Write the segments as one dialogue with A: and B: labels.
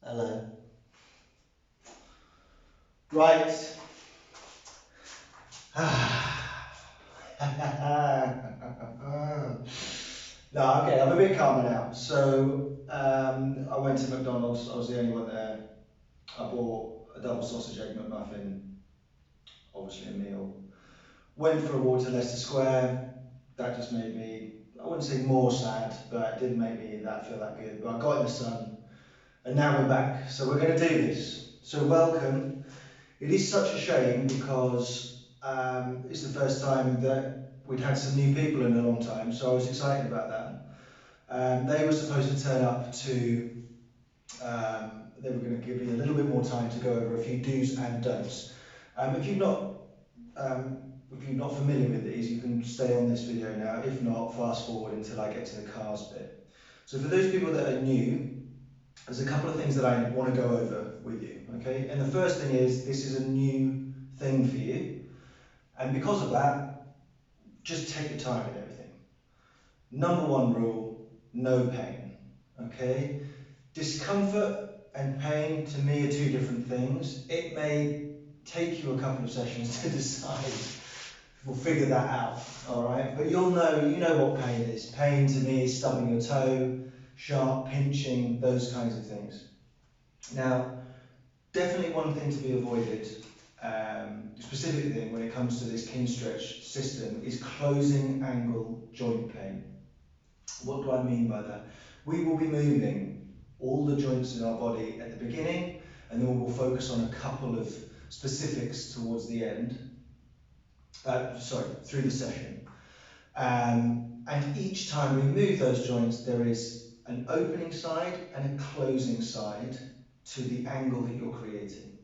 A: Hello. Right. No, okay, I'm a bit calmer now. So I went to McDonald's. I was the only one there. I bought a double sausage egg McMuffin, obviously a meal. Went for a walk to Leicester Square. That just made me, I wouldn't say more sad, but it didn't make me feel that good. But I got in the sun, and now we're back. So we're going to do this. So welcome. It is such a shame because it's the first time that we'd had some new people in a long time, so I was excited about that. They were supposed to turn up to, they were going to give me a little bit more time to go over a few do's and don'ts. If you're not familiar with these, you can stay on this video now. If not, fast forward until I get to the cars bit. So for those people that are new, there's a couple of things that I want to go over with you, okay? And the first thing is, this is a new thing for you. And because of that, just take your time with everything. Number one rule, no pain, okay? Discomfort and pain to me are two different things. It may take you a couple of sessions to decide. We'll figure that out, all right? But you know what pain is. Pain to me is stubbing your toe, sharp pinching, those kinds of things. Now, definitely one thing to be avoided, specifically when it comes to this Kinstretch system, is closing angle joint pain. What do I mean by that? We will be moving all the joints in our body at the beginning, and then we'll focus on a couple of specifics towards the end, through the session. And each time we move those joints, there is an opening side and a closing side to the angle that you're creating.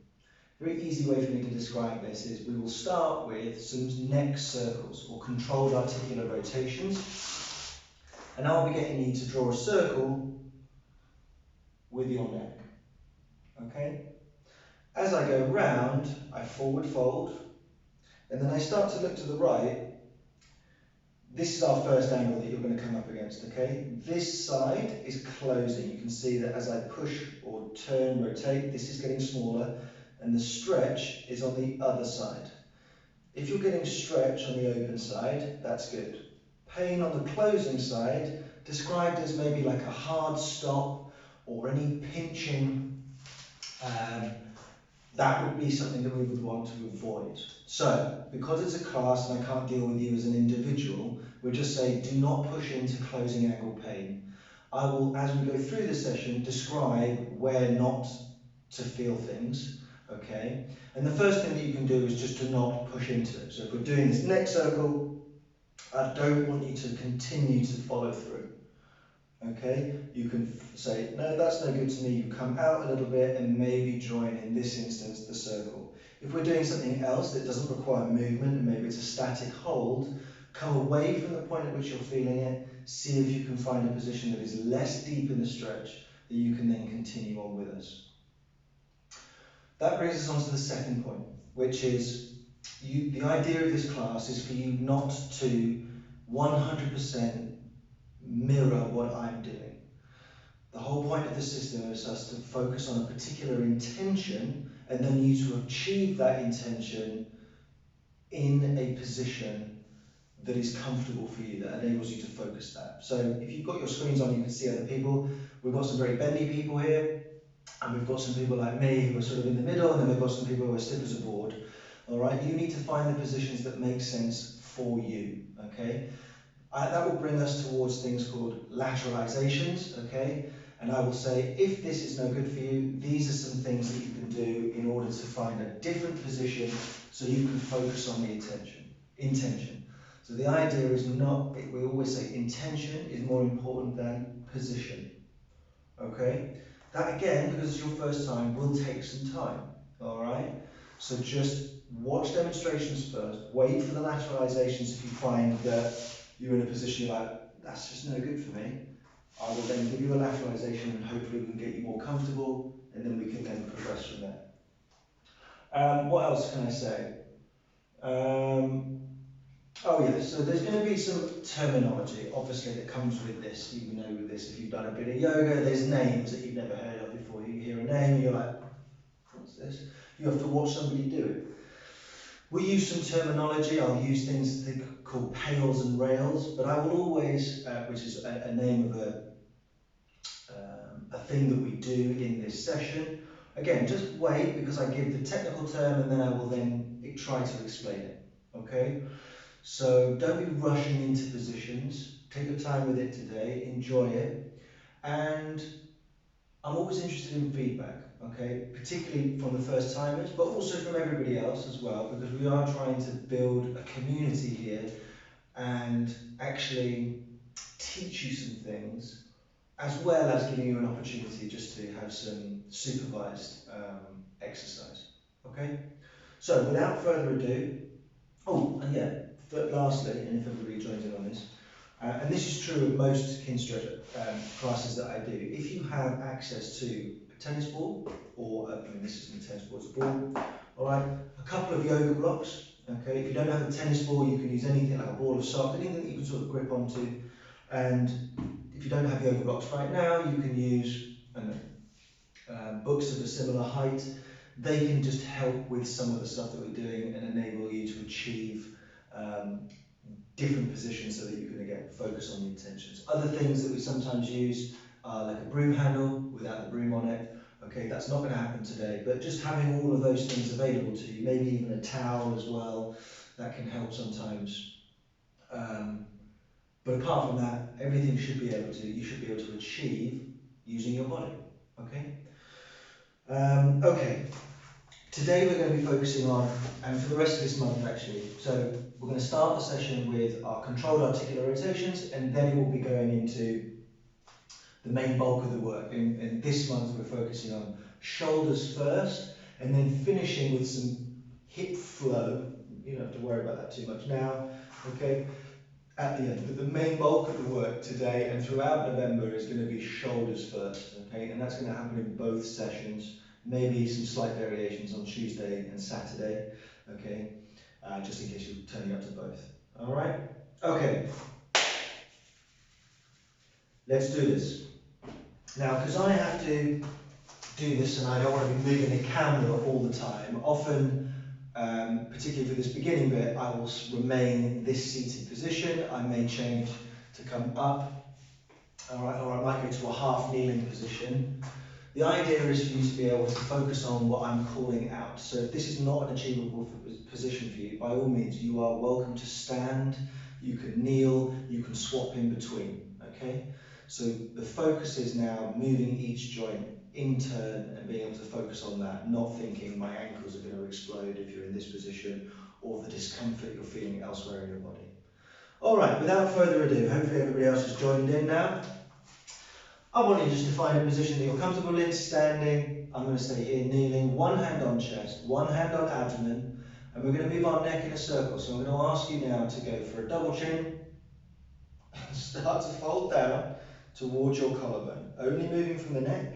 A: A very easy way for me to describe this is we will start with some neck circles or controlled articular rotations, and I'll be getting you to draw a circle with your neck. Okay? As I go round, I forward fold, and then I start to look to the right. This is our first angle that you're going to come up against, okay? This side is closing. You can see that as I push or turn, rotate, this is getting smaller, and the stretch is on the other side. If you're getting stretch on the open side, that's good. Pain on the closing side, described as maybe like a hard stop or any pinching, that would be something that we would want to avoid. So, because it's a class and I can't deal with you as an individual, we'll just say do not push into closing angle pain. I will, as we go through the session, describe where not to feel things, okay? And the first thing that you can do is just to not push into it. So if we're doing this neck circle, I don't want you to continue to follow through. Okay, you can say, no, that's no good to me. You come out a little bit and maybe join, in this instance, the circle. If we're doing something else that doesn't require movement and maybe it's a static hold, come away from the point at which you're feeling it, see if you can find a position that is less deep in the stretch that you can then continue on with us. That brings us on to the second point, which is the idea of this class is for you not to 100% mirror what I'm doing. The whole point of the system is us to focus on a particular intention and then you to achieve that intention in a position that is comfortable for you, that enables you to focus that. So if you've got your screens on, you can see other people. We've got some very bendy people here, and we've got some people like me who are sort of in the middle, and then we've got some people who are stiff as a board. All right, you need to find the positions that make sense for you, okay? That will bring us towards things called lateralizations, okay? And I will say, if this is no good for you, these are some things that you can do in order to find a different position so you can focus on the intention. So the idea is not, we always say intention is more important than position, okay? That again, because it's your first time, will take some time, all right? So just watch demonstrations first, wait for the lateralizations if you find that you're in a position you're like, that's just no good for me. I will then give you a lateralization and hopefully we can get you more comfortable and then we can then progress from there. What else can I say? Oh yes, so there's going to be some terminology, obviously, that comes with this. You know with this, if you've done a bit of yoga, there's names that you've never heard of before. You hear a name and you're like, what's this? You have to watch somebody do it. We use some terminology. I'll use things called pails and rails, but I will always, which is a name of a thing that we do in this session. Again, just wait because I give the technical term and then I will then try to explain it. Okay? So don't be rushing into positions. Take your time with it today, enjoy it. And I'm always interested in feedback, okay? Particularly from the first timers, but also from everybody else as well, because we are trying to build a community here and actually teach you some things, as well as giving you an opportunity just to have some supervised exercise, okay? So without further ado, oh, and yeah, lastly, and if everybody joins in on this, and this is true of most Kinstretch classes that I do, if you have access to a tennis ball, or, I mean, this isn't a tennis ball, it's a ball, all right, a couple of yoga blocks, okay, if you don't have a tennis ball, you can use anything like a ball of sock, anything that you can sort of grip onto, and if you don't have yoga blocks right now, you can use, I don't know, books of a similar height. They can just help with some of the stuff that we're doing and enable you to achieve um, different positions so that you can again focus on the intentions. Other things that we sometimes use are like a broom handle without the broom on it. Okay, that's not going to happen today, but just having all of those things available to you, maybe even a towel as well, that can help sometimes. Um, but apart from that, everything you should be able to achieve using your body. Okay. Okay. Today we're going to be focusing on, and for the rest of this month actually, so we're going to start the session with our controlled articular rotations, and then it will be going into the main bulk of the work. And this month we're focusing on shoulders first, and then finishing with some hip flow. You don't have to worry about that too much now, okay? At the end, but the main bulk of the work today and throughout November is going to be shoulders first, okay? And that's going to happen in both sessions, maybe some slight variations on Tuesday and Saturday, okay? Just in case you're turning up to both. All right? Okay, let's do this. Now, because I have to do this and I don't want to be moving the camera all the time, often, particularly for this beginning bit, I will remain in this seated position. I may change to come up, all right, or I might go to a half kneeling position. The idea is for you to be able to focus on what I'm calling out. So if this is not an achievable position for you, by all means, you are welcome to stand, you can kneel, you can swap in between, okay? So the focus is now moving each joint in turn and being able to focus on that, not thinking my ankles are going to explode if you're in this position, or the discomfort you're feeling elsewhere in your body. All right, without further ado, hopefully everybody else has joined in now. I want you just to find a position that you're comfortable in, standing. I'm going to stay here kneeling, one hand on chest, one hand on abdomen, and we're going to move our neck in a circle. So I'm going to ask you now to go for a double chin, start to fold down towards your collarbone, only moving from the neck.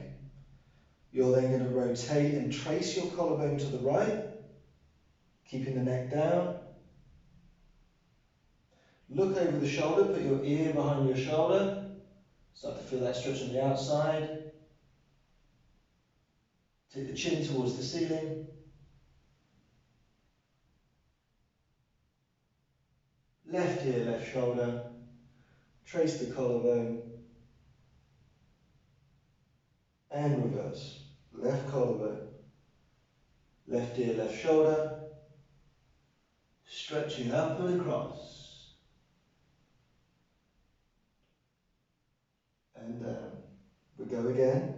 A: You're then going to rotate and trace your collarbone to the right, keeping the neck down. Look over the shoulder, put your ear behind your shoulder, start to feel that stretch on the outside. Take the chin towards the ceiling. Left ear, left shoulder. Trace the collarbone. And reverse. Left collarbone. Left ear, left shoulder. Stretching up and across. And down. We go again.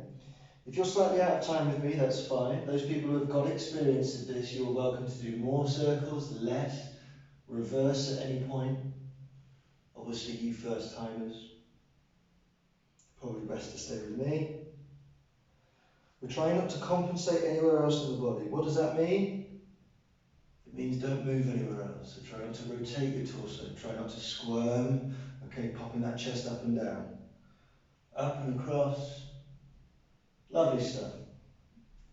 A: If you're slightly out of time with me, that's fine. Those people who have got experience of this, you're welcome to do more circles, less, reverse at any point. Obviously, you first timers, probably best to stay with me. We're trying not to compensate anywhere else in the body. What does that mean? It means don't move anywhere else. So try not to rotate your torso. Try not to squirm. Okay, popping that chest up and down. Up and across. Lovely stuff.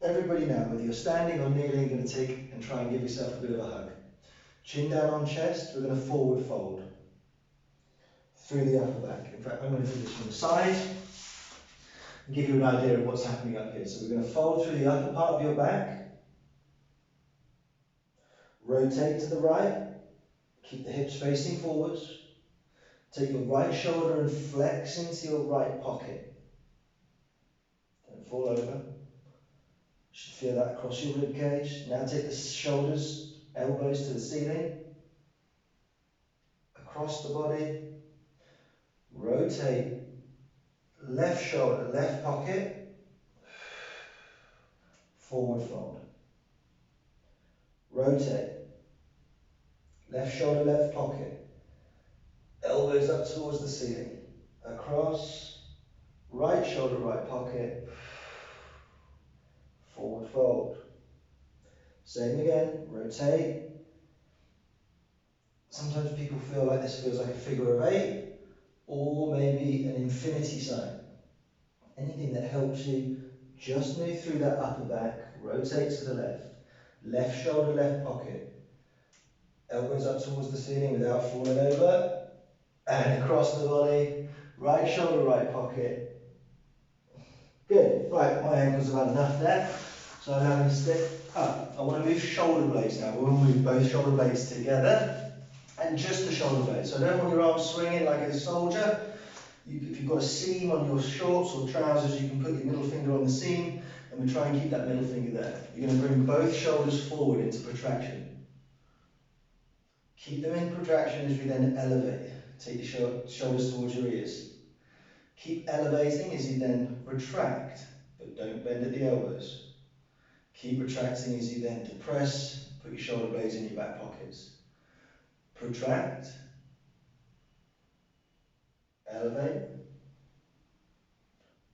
A: Everybody now, whether you're standing or kneeling, you're going to take and try and give yourself a bit of a hug. Chin down on chest, we're going to forward fold through the upper back. In fact, I'm going to do this from the side and give you an idea of what's happening up here. So we're going to fold through the upper part of your back, rotate to the right, keep the hips facing forwards, take your right shoulder and flex into your right pocket. Don't fall over. You should feel that across your rib cage. Now take the shoulders, elbows to the ceiling, across the body, rotate, left shoulder, left pocket, forward fold. Rotate, left shoulder, left pocket, elbows up towards the ceiling, across, right shoulder, right pocket, forward fold. Same again, rotate. Sometimes people feel like this feels like a figure of 8 or maybe an infinity sign. Anything that helps you just move through that upper back, rotate to the left, left shoulder, left pocket, elbows up towards the ceiling without falling over, and across the body, right shoulder, right pocket. Good. Right, my ankles have had enough there. So I'm having to step up. I want to move shoulder blades now. We'll move both shoulder blades together and just the shoulder blades. So I don't want your arms swinging like a soldier. If you've got a seam on your shorts or trousers, you can put your middle finger on the seam and we try and keep that middle finger there. You're going to bring both shoulders forward into protraction. Keep them in protraction as we then elevate. Take your shoulders towards your ears. Keep elevating as you then retract, but don't bend at the elbows. Keep retracting as you then depress, put your shoulder blades in your back pockets. Protract, elevate,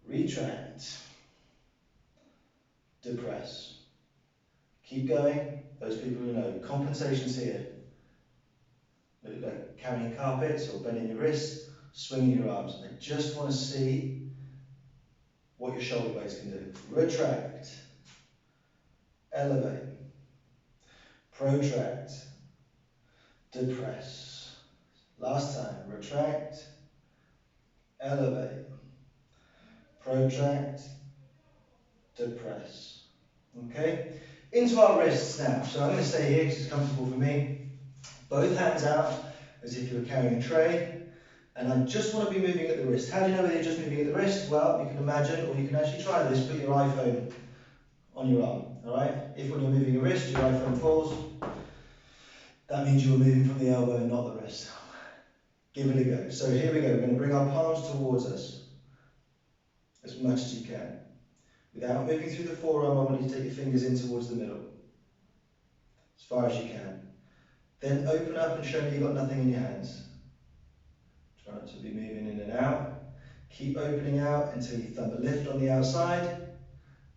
A: retract, depress. Keep going. Those people who know, compensations here. Like carrying carpets or bending your wrists, swinging your arms. I just want to see what your shoulder blades can do. Retract, elevate, protract, depress. Last time, retract, elevate, protract, depress. Okay? Into our wrists now. So I'm going to stay here because it's comfortable for me. Both hands out as if you were carrying a tray. And I just want to be moving at the wrist. How do you know whether you're just moving at the wrist? Well, you can imagine, or you can actually try this, put your iPhone on your arm. Alright? If when you're moving your wrist, your iPhone falls, that means you're moving from the elbow and not the wrist. Give it a go. So here we go. We're going to bring our palms towards us as much as you can. Without moving through the forearm, I want you to take your fingers in towards the middle. As far as you can. Then open up and show me you've got nothing in your hands. Try not to be moving in and out. Keep opening out until you thumb a lift on the outside.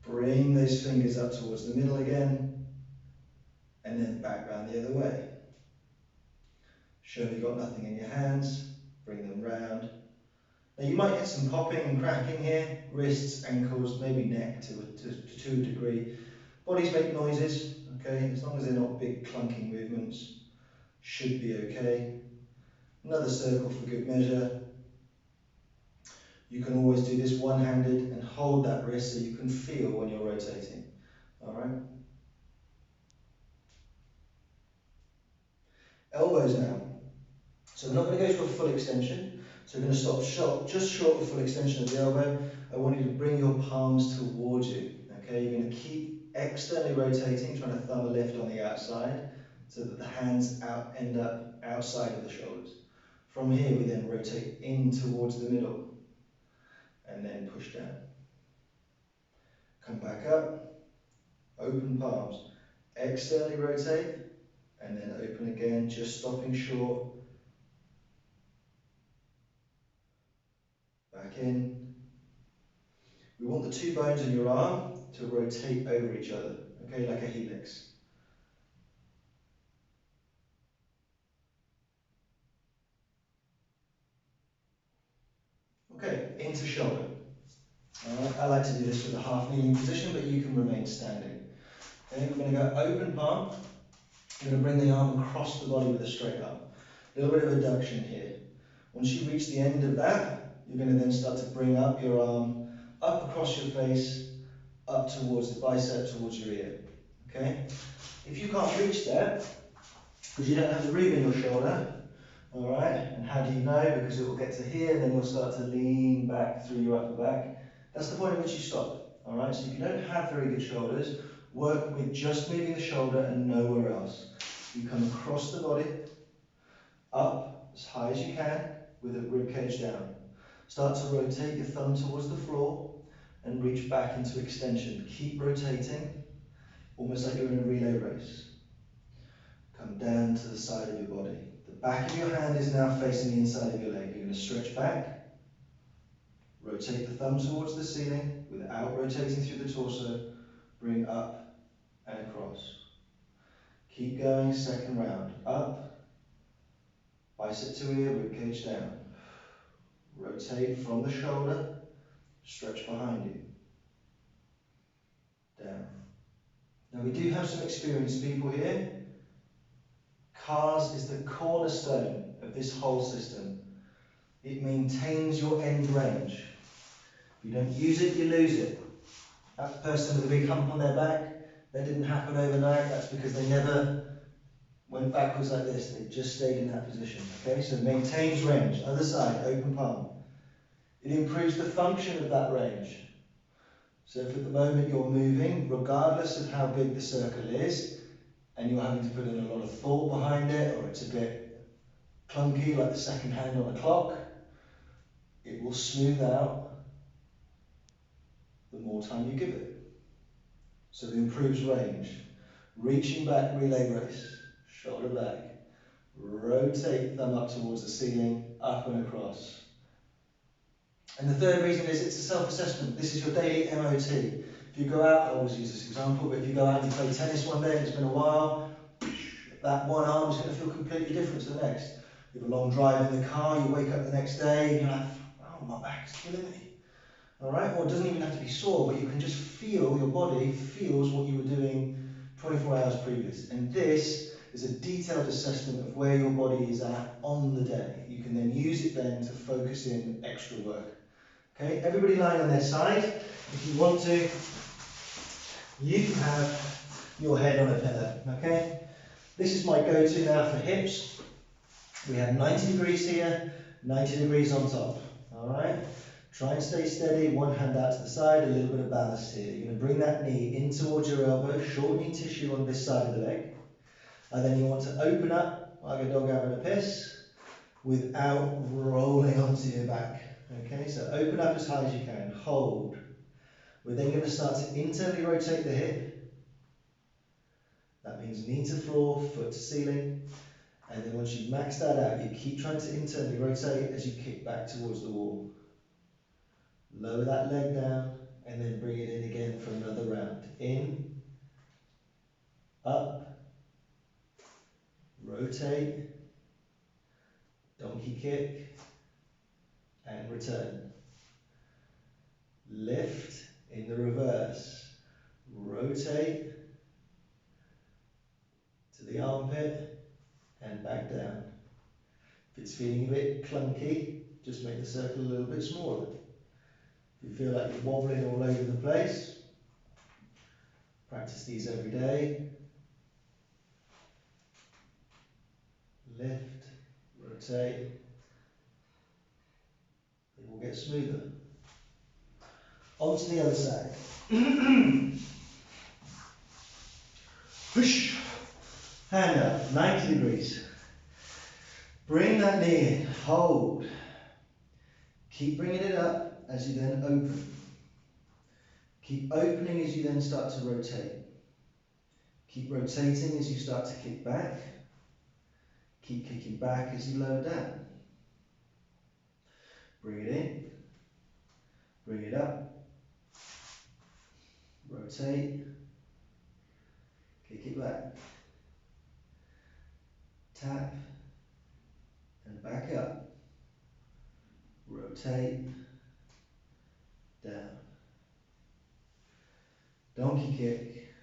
A: Bring those fingers up towards the middle again. And then back round the other way. Show me you've got nothing in your hands. Bring them round. Now you might get some popping and cracking here. Wrists, ankles, maybe neck to a degree. Bodies make noises, okay? As long as they're not big clunking movements. Should be okay. Another circle for good measure. You can always do this one-handed and hold that wrist so you can feel when you're rotating. Alright? Elbows now. So we're not going to go to a full extension. So we're going to stop short, just short of full extension of the elbow. I want you to bring your palms towards you. Okay? You're going to keep externally rotating, trying to thumb a lift on the outside so that the hands end up outside of the shoulders. From here we then rotate in towards the middle and then push down. Come back up, open palms, externally rotate and then open again, just stopping short. Back in. We want the two bones in your arm to rotate over each other, okay, like a helix. Okay, into shoulder. I like to do this with a half kneeling position, but you can remain standing. Okay, we're going to go open palm, You're going to bring the arm across the body with a straight arm. A little bit of adduction here. Once you reach the end of that, you're going to then start to bring up your arm, up across your face, up towards the bicep, towards your ear. Okay? If you can't reach there, because you don't have the room in your shoulder, alright, and how do you know? Because it will get to here, and then you'll start to lean back through your upper back. That's the point at which you stop. Alright, so if you don't have very good shoulders, work with just moving the shoulder and nowhere else. You come across the body, up as high as you can, with a rib cage down. Start to rotate your thumb towards the floor and reach back into extension. Keep rotating, almost like you're in a relay race. Come down to the side of your body. The back of your hand is now facing the inside of your leg. You're going to stretch back, rotate the thumb towards the ceiling without rotating through the torso, bring up and across. Keep going, second round. Up, bicep to ear, rib cage down. Rotate from the shoulder, stretch behind you. Down. Now we do have some experienced people here. CARS is the cornerstone of this whole system. It maintains your end range. If you don't use it, you lose it. That person with a big hump on their back, that didn't happen overnight. That's because they never went backwards like this. They just stayed in that position. Okay, so maintains range. Other side, open palm. It improves the function of that range. So if at the moment you're moving, regardless of how big the circle is, and you're having to put in a lot of thought behind it, or it's a bit clunky like the second hand on a clock, it will smooth out the more time you give it. So it improves range. Reaching back, relay race, shoulder back. Rotate thumb up towards the ceiling, up and across. And the third reason is it's a self-assessment. This is your daily MOT. If you go out, I always use this example, but if you go out and you play tennis one day and it's been a while, that one arm is going to feel completely different to the next. You have a long drive in the car, you wake up the next day and you're like, oh, my back's killing me. Alright, or it doesn't even have to be sore, but you can just feel, your body feels what you were doing 24 hours previous. And this is a detailed assessment of where your body is at on the day. You can then use it then to focus in extra work. Okay, everybody lying on their side. If you want to, you can have your head on a pillow. Okay, this is my go-to now for hips. We have 90 degrees here, 90 degrees on top. Alright, try and stay steady, one hand out to the side, a little bit of ballast here. You're going to bring that knee in towards your elbow, shortening tissue on this side of the leg. And then you want to open up like a dog having a piss without rolling onto your back. Okay, so open up as high as you can, hold. We're then going to start to internally rotate the hip. That means knee to floor, foot to ceiling. And then once you've maxed that out, you keep trying to internally rotate as you kick back towards the wall. Lower that leg down and then bring it in again for another round. In, up, rotate, donkey kick, and return. Lift in the reverse, rotate to the armpit and back down. If it's feeling a bit clunky, just make the circle a little bit smaller. If you feel like you're wobbling all over the place, practice these every day. Lift, rotate, it will get smoother. On to the other side. Push. Hand up, 90 degrees. Bring that knee in, hold. Keep bringing it up as you then open. Keep opening as you then start to rotate. Keep rotating as you start to kick back. Keep kicking back as you lower down. Bring it in. Bring it up. Rotate. Kick it back. Tap. And back up. Rotate. Down. Donkey kick.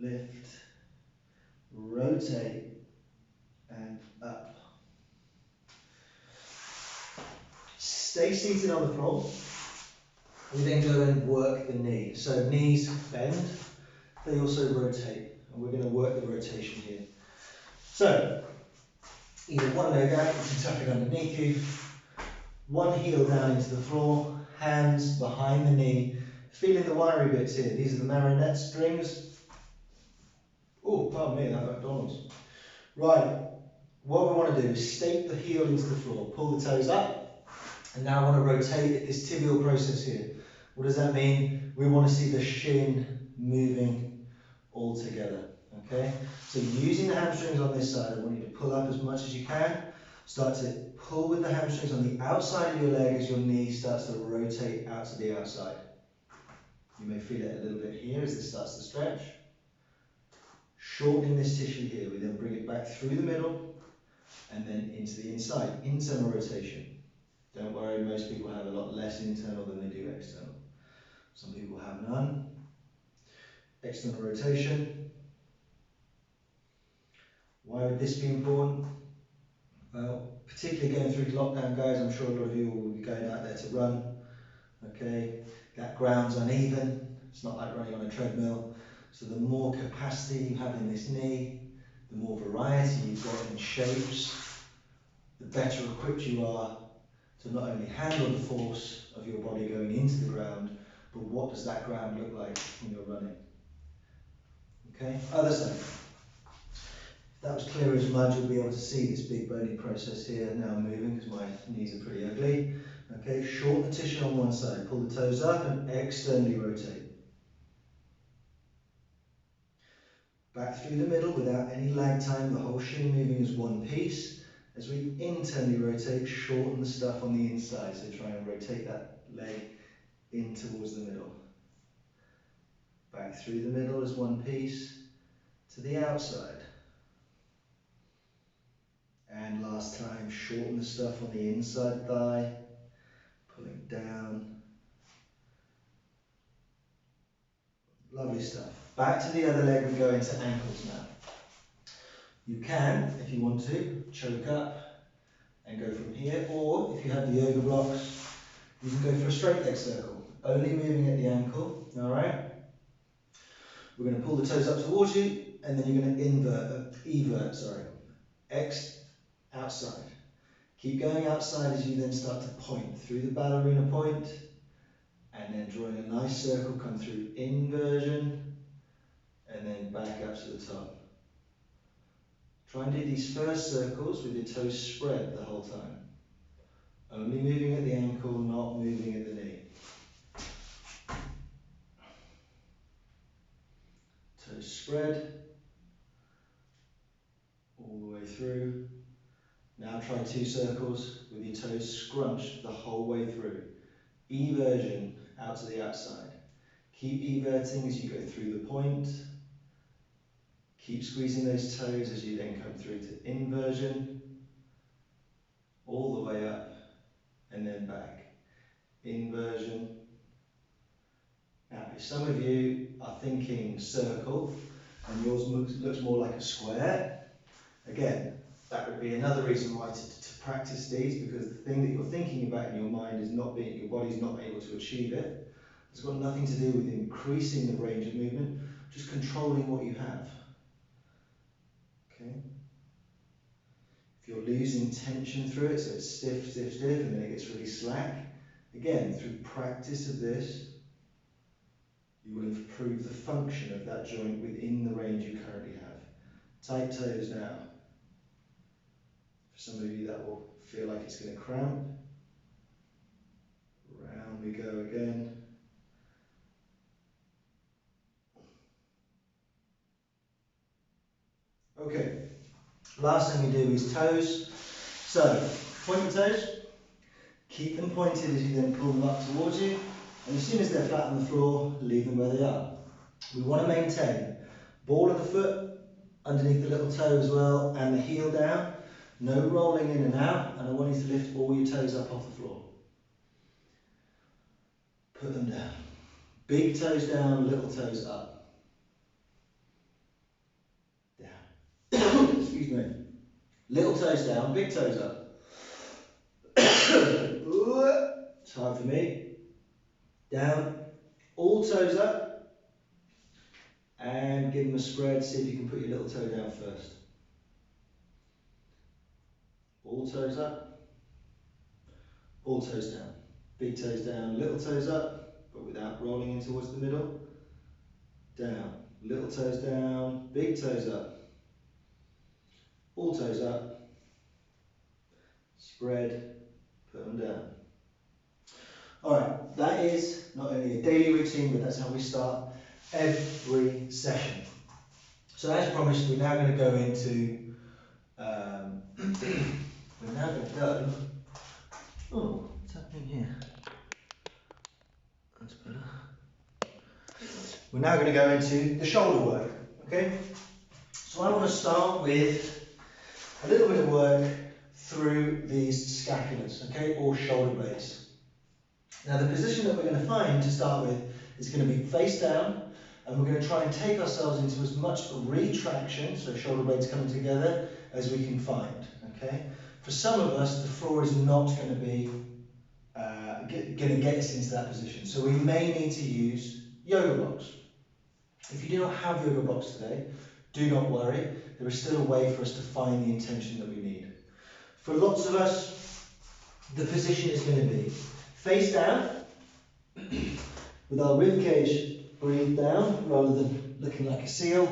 A: Lift. rotate and up. Stay seated on the floor. We then go and work the knee. So knees bend, they also rotate. And we're going to work the rotation here. So, either one leg out, you can tuck it underneath you. One heel down into the floor, hands behind the knee. Feeling the wiry bits here. These are the marionette strings. Oh, pardon me, that McDonald's. Right, what we want to do is stake the heel into the floor, pull the toes up, and now I want to rotate this tibial process here. What does that mean? We want to see the shin moving all together. Okay, so using the hamstrings on this side, I want you to pull up as much as you can. Start to pull with the hamstrings on the outside of your leg as your knee starts to rotate out to the outside. You may feel it a little bit here as this starts to stretch. Shortening this tissue here, we then bring it back through the middle and then into the inside, internal rotation. Don't worry, most people have a lot less internal than they do external. Some people have none. External rotation. Why would this be important? Well, particularly going through lockdown, guys, I'm sure a lot of you will be going out there to run. Okay, that ground's uneven. It's not like running on a treadmill. So the more capacity you have in this knee, the more variety you've got in shapes, the better equipped you are to not only handle the force of your body going into the ground, but what does that ground look like when you're running? Okay, other side. If that was clear as mud, you'll be able to see this big bony process here now moving because my knees are pretty ugly. Okay, shorten the tissue on one side, pull the toes up and externally rotate. Back through the middle without any lag time, the whole shin moving as one piece. As we internally rotate, shorten the stuff on the inside, so try and rotate that leg in towards the middle. Back through the middle as one piece to the outside. And last time, shorten the stuff on the inside thigh, pulling down. Lovely stuff. Back to the other leg, we go into ankles now. You can, if you want to, choke up and go from here, or if you have the yoga blocks, you can go for a straight leg circle, only moving at the ankle, all right? We're going to pull the toes up towards you, and then you're going to X outside. Keep going outside as you then start to point through the ballerina point, and then drawing a nice circle, come through inversion, and then back up to the top. Try and do these first circles with your toes spread the whole time. Only moving at the ankle, not moving at the knee. Toes spread all the way through. Now try 2 circles with your toes scrunched the whole way through. Eversion out to the outside. Keep everting as you go through the point. Keep squeezing those toes as you then come through to inversion. All the way up and then back. Inversion. Now, if some of you are thinking circle and yours looks more like a square, again, that would be another reason why to practice these, because the thing that you're thinking about in your mind is not being, your body's not able to achieve it. It's got nothing to do with increasing the range of movement, just controlling what you have. Okay? If you're losing tension through it, so it's stiff, stiff, stiff, and then it gets really slack, again, through practice of this, you will improve the function of that joint within the range you currently have. Tight toes now. For some of you that will feel like it's going to cramp. Round we go again. Okay, last thing we do is toes. So, point the toes, keep them pointed as you then pull them up towards you, and as soon as they're flat on the floor, leave them where they are. We want to maintain ball of the foot underneath the little toe as well, and the heel down. No rolling in and out, and I want you to lift all your toes up off the floor. Put them down. Big toes down, little toes up. Down. excuse me. Little toes down, big toes up. It's hard for me. Down, all toes up, and give them a spread. See if you can put your little toe down first. All toes up, all toes down. Big toes down, little toes up, but without rolling in towards the middle. Down, little toes down, big toes up. All toes up, spread, put them down. Alright, that is not only a daily routine, but that's how we start every session. So as promised, we're now going to go into, we're now going to go, oh, what's happening here? That's better. We're now going to go into the shoulder work, okay? So I want to start with a little bit of work through these scapulas, okay, or shoulder blades. Now the position that we're going to find to start with is going to be face down, and we're going to try and take ourselves into as much retraction, so shoulder blades coming together, as we can find, okay? For some of us, the floor is not going to be going to get us into that position, so we may need to use yoga blocks. If you do not have yoga blocks today, do not worry, there is still a way for us to find the intention that we need. For lots of us, the position is going to be face down, with our rib cage breathed down rather than looking like a seal.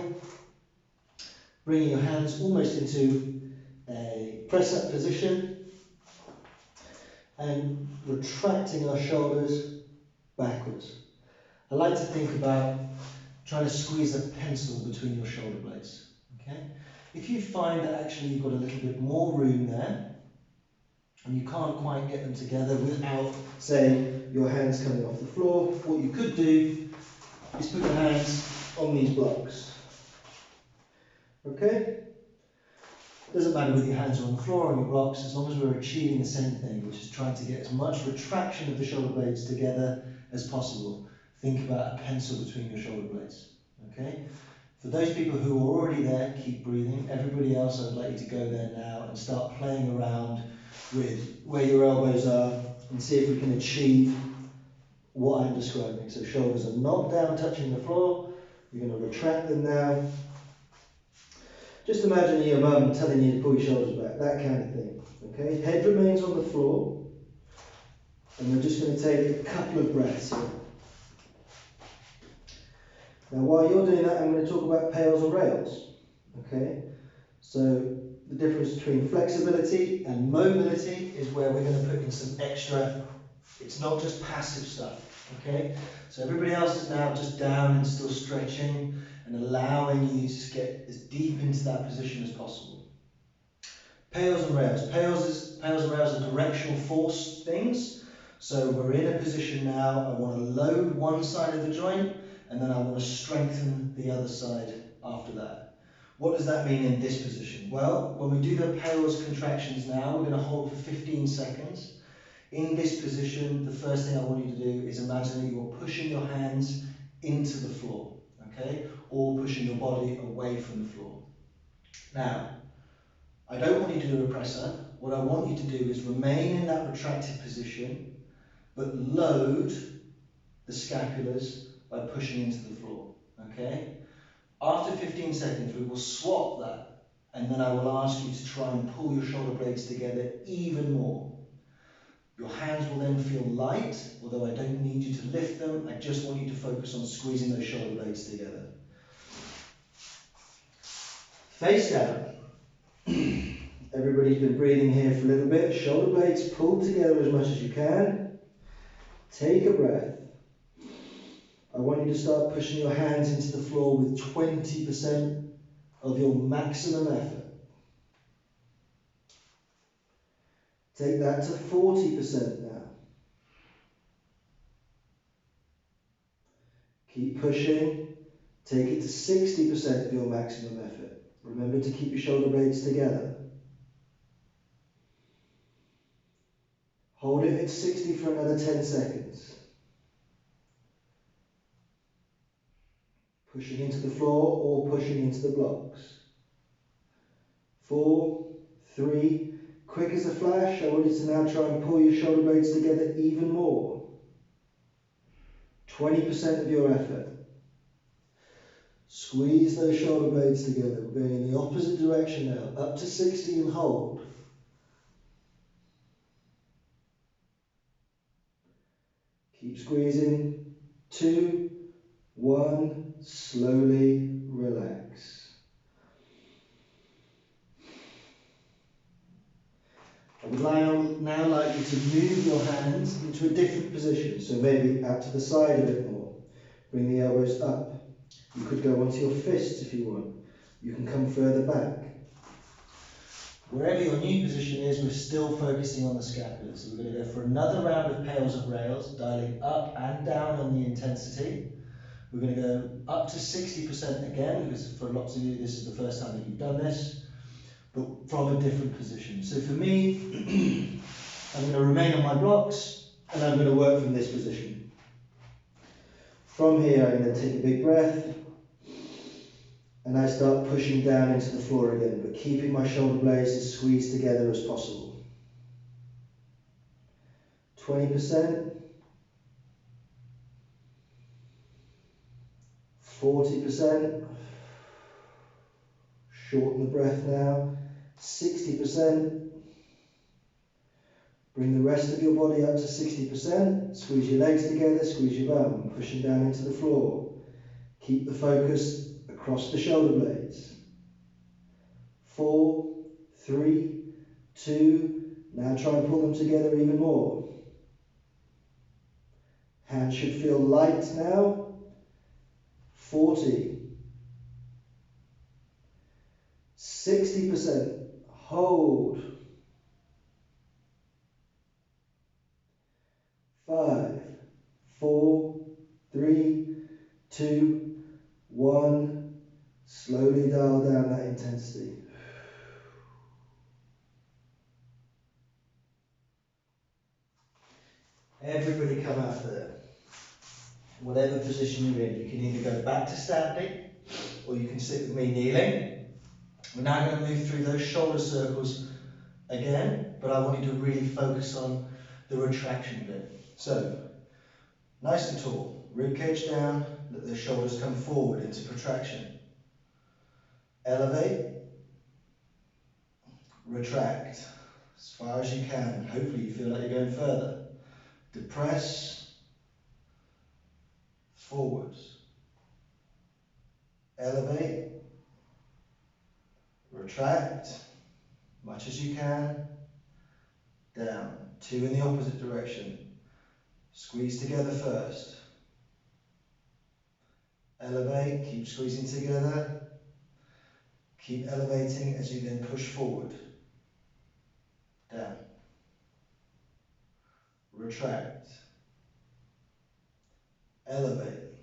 A: Bringing your hands almost into a press-up position and retracting our shoulders backwards. I like to think about trying to squeeze a pencil between your shoulder blades. Okay? If you find that actually you've got a little bit more room there, and you can't quite get them together without, say, your hands coming off the floor, what you could do is put your hands on these blocks. Okay? Doesn't matter whether your hands are on the floor or on your blocks, as long as we're achieving the same thing, which is trying to get as much retraction of the shoulder blades together as possible. Think about a pencil between your shoulder blades. Okay? For those people who are already there, keep breathing. Everybody else, I'd like you to go there now and start playing around with where your elbows are and see if we can achieve what I'm describing. So shoulders are not down touching the floor. You're going to retract them now. Just imagine your mum telling you to pull your shoulders back, that kind of thing. Okay, head remains on the floor, and we're just going to take a couple of breaths here. Now while you're doing that, I'm going to talk about pails and rails. Okay, so the difference between flexibility and mobility is where we're going to put in some extra, it's not just passive stuff. Okay, so everybody else is now just down and still stretching and allowing you to get as deep into that position as possible. Pails and rails. Pails and rails are directional force things. So we're in a position now, I want to load one side of the joint and then I want to strengthen the other side after that. What does that mean in this position? Well, when we do the pails contractions now, we're going to hold for 15 seconds. In this position, the first thing I want you to do is imagine that you're pushing your hands into the floor, okay? Or pushing your body away from the floor. Now, I don't want you to do a presser. What I want you to do is remain in that retracted position, but load the scapulars by pushing into the floor, okay? After 15 seconds, we will swap that, and then I will ask you to try and pull your shoulder blades together even more. Your hands will then feel light, although I don't need you to lift them. I just want you to focus on squeezing those shoulder blades together. Face down. Everybody's been breathing here for a little bit. Shoulder blades pulled together as much as you can. Take a breath. I want you to start pushing your hands into the floor with 20% of your maximum effort. Take that to 40% now. Keep pushing. Take it to 60% of your maximum effort. Remember to keep your shoulder blades together. Hold it at 60 for another 10 seconds. Pushing into the floor or pushing into the blocks. 4, 3, quick as a flash. I want you to now try and pull your shoulder blades together even more. 20% of your effort. Squeeze those shoulder blades together. We're going in the opposite direction now. Up to 60 and hold. Keep squeezing. 2, 1, slowly relax. I would now like you to move your hands into a different position, so maybe out to the side a bit more. Bring the elbows up. You could go onto your fists if you want. You can come further back. Wherever your new position is, we're still focusing on the scapula. So we're going to go for another round of pails of rails, dialing up and down on the intensity. We're going to go up to 60% again, because for lots of you, this is the first time that you've done this, but from a different position. So for me, I'm going to remain on my blocks, and I'm going to work from this position. From here, I'm going to take a big breath, and I start pushing down into the floor again, but keeping my shoulder blades as squeezed together as possible. 20%, 40%, shorten the breath now, 60%, bring the rest of your body up to 60%, squeeze your legs together, squeeze your bum, pushing down into the floor. Keep the focus across the shoulder blades. 4, 3, 2, now try and pull them together even more. Hands should feel light now. 40, 60%, hold. 5, 4, 3, 2, 1, slowly dial down that intensity. Everybody come out there. Whatever position you're in, you can either go back to standing, or you can sit with me kneeling. We're now going to move through those shoulder circles again, but I want you to really focus on the retraction bit. So, nice and tall, rib cage down, let the shoulders come forward into protraction. Elevate, retract as far as you can. Hopefully you feel like you're going further. Depress, forwards. Elevate, retract, much as you can, down. 2 in the opposite direction. Squeeze together first. Elevate, keep squeezing together. Keep elevating as you then push forward. Down. Retract. Elevate.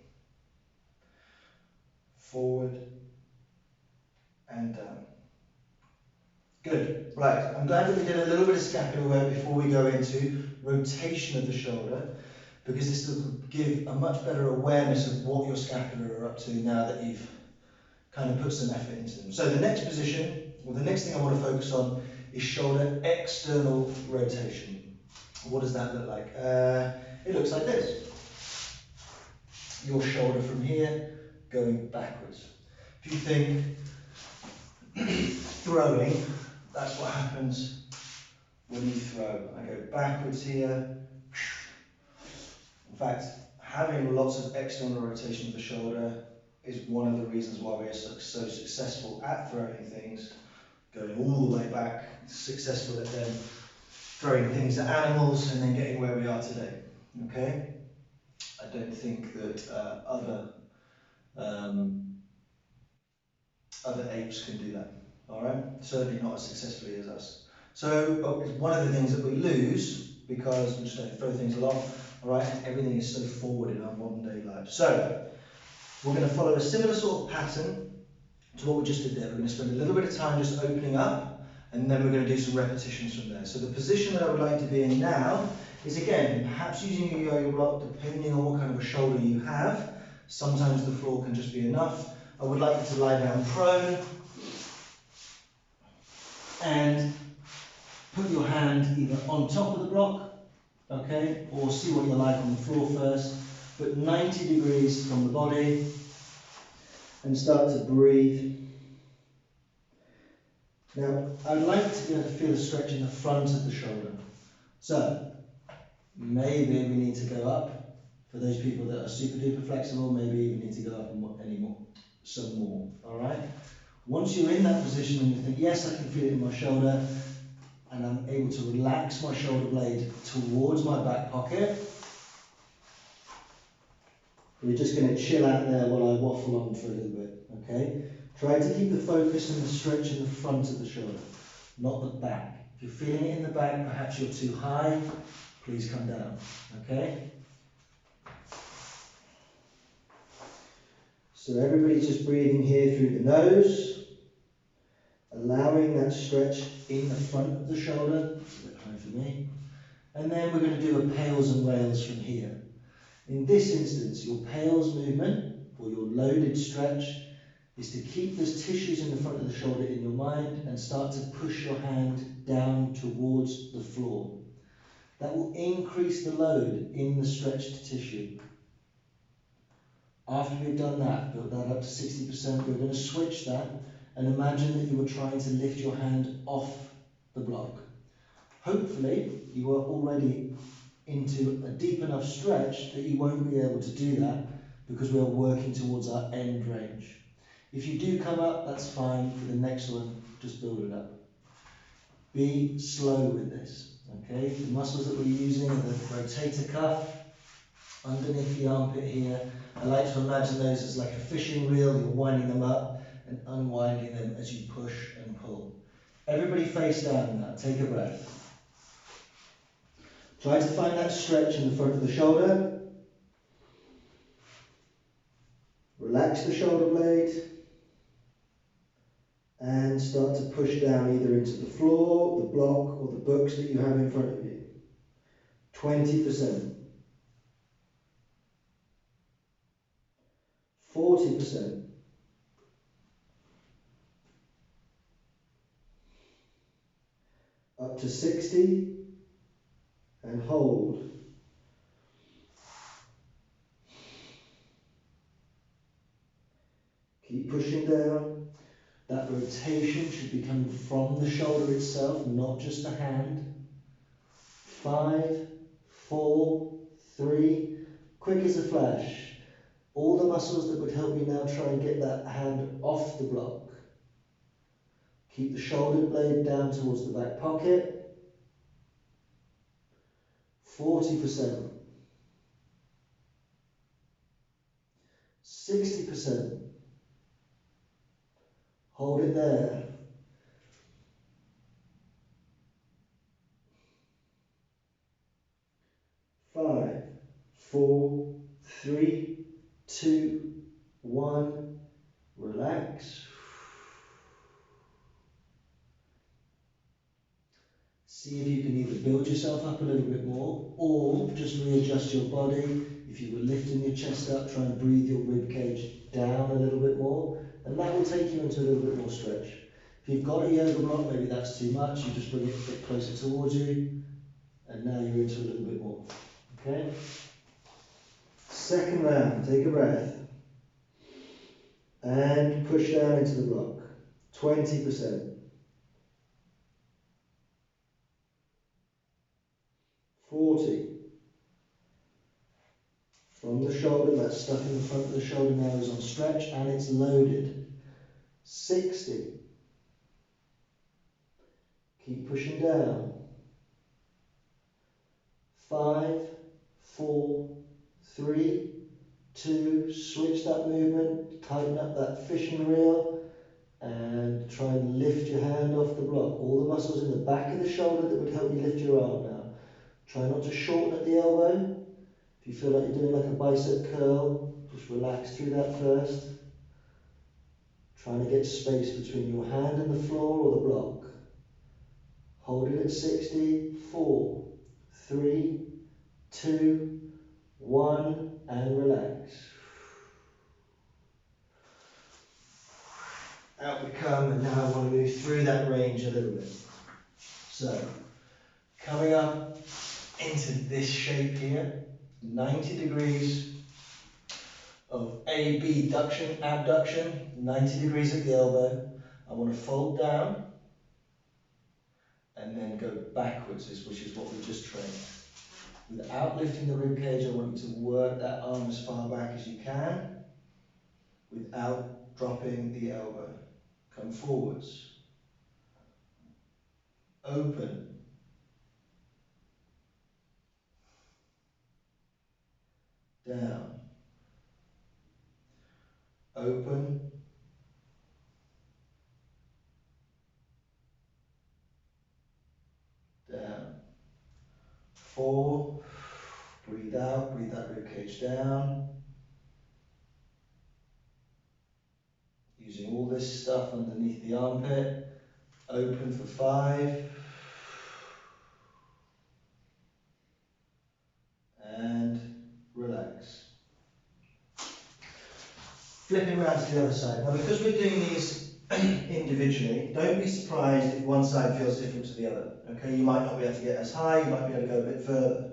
A: Forward and down. Good. Right. I'm glad that we did a little bit of scapular work before we go into rotation of the shoulder, because this will give a much better awareness of what your scapula are up to now that you've kind of put some effort into them. So the next position, or the next thing I want to focus on, is shoulder external rotation. What does that look like? It looks like this. Your shoulder from here going backwards. If you think throwing, that's what happens when you throw. I go backwards here. In fact, having lots of external rotation of the shoulder is one of the reasons why we're so successful at throwing things, going all the way back, successful at then throwing things at animals and then getting where we are today. Okay? I don't think that other apes can do that. All right? Certainly not as successfully as us. So it's one of the things that we lose because we just don't throw things along. All right? And everything is so forward in our modern day life. So we're going to follow a similar sort of pattern to what we just did there. We're going to spend a little bit of time just opening up, and then we're going to do some repetitions from there. So the position that I would like to be in now is, again, perhaps using your yo-yo block, depending on what kind of a shoulder you have. Sometimes the floor can just be enough. I would like you to lie down prone. and put your hand either on top of the block, okay, or see what you like on the floor first, but 90 degrees from the body, and start to breathe. Now, I'd like to be able to feel a stretch in the front of the shoulder. So, maybe we need to go up. For those people that are super duper flexible, maybe even need to go up some more, all right? Once you're in that position and you think, yes, I can feel it in my shoulder, and I'm able to relax my shoulder blade towards my back pocket, we're just going to chill out there while I waffle on for a little bit, okay? Try to keep the focus and the stretch in the front of the shoulder, not the back. If you're feeling it in the back, perhaps you're too high, please come down, okay? So everybody's just breathing here through the nose, allowing that stretch in the front of the shoulder. It's a bit high for me. And then we're going to do a pails and rails from here. In this instance, your pails movement, or your loaded stretch, is to keep those tissues in the front of the shoulder in your mind and start to push your hand down towards the floor. That will increase the load in the stretched tissue. After we've done that, built that up to 60%, we're going to switch that and imagine that you were trying to lift your hand off the block. Hopefully, you are already into a deep enough stretch that you won't be able to do that because we're working towards our end range. If you do come up, that's fine. For the next one, just build it up. Be slow with this, okay? The muscles that we're using are the rotator cuff, underneath the armpit here. I like to imagine those as like a fishing reel. You're winding them up and unwinding them as you push and pull. Everybody face down now. Take a breath. Try to find that stretch in the front of the shoulder. Relax the shoulder blade and start to push down either into the floor, the block, or the books that you have in front of you. 20%. 40%. Up to 60 and hold. Keep pushing down. That rotation should be coming from the shoulder itself, not just the hand. 5, 4, 3, quick as a flash. All the muscles that would help you now try and get that hand off the block. Keep the shoulder blade down towards the back pocket. 40%. 60%. Hold it there. 5, 4, 3, 2, 1. Relax. See if you can either build yourself up a little bit more or just readjust your body. If you were lifting your chest up, try and breathe your rib cage down a little bit more, and that will take you into a little bit more stretch. If you've got a yoga block, maybe that's too much, you just bring it a bit closer towards you, and now you're into a little bit more. Okay? Second round, take a breath. And push down into the block. 20%. 40. From the shoulder, that stuff in the front of the shoulder now is on stretch and it's loaded. 60. Keep pushing down. 5, 4, 3, 2, switch that movement, tighten up that fishing reel and try and lift your hand off the block. All the muscles in the back of the shoulder that would help you lift your arm now. Try not to shorten at the elbow. If you feel like you're doing like a bicep curl, just relax through that first. Trying to get space between your hand and the floor or the block. Hold it at 60, 4, 3, 2, 1, and relax. Out we come. come, and now I want to move through that range a little bit. So, coming up into this shape here, 90 degrees of abduction, abduction, 90 degrees at the elbow. I want to fold down and then go backwards, which is what we just trained. Without lifting the rib cage, I want you to work that arm as far back as you can without dropping the elbow. Come forwards. Open. Down. Open. Down. 4. Breathe out, breathe that rib cage down. Using all this stuff underneath the armpit. Open for 5. And relax. Flipping around to the other side. Now, because we're doing these individually, don't be surprised if one side feels different to the other. Okay, you might not be able to get as high, you might be able to go a bit further.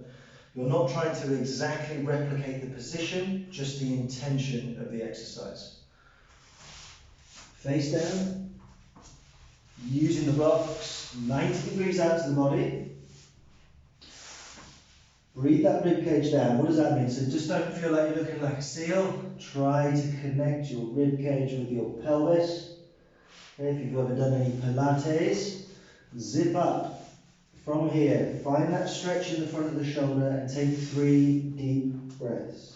A: You're not trying to exactly replicate the position, just the intention of the exercise. Face down, using the blocks, 90 degrees out to the body. Breathe that rib cage down. What does that mean? So just don't feel like you're looking like a seal. Try to connect your rib cage with your pelvis. Okay, if you've ever done any Pilates, zip up from here. Find that stretch in the front of the shoulder and take 3 deep breaths.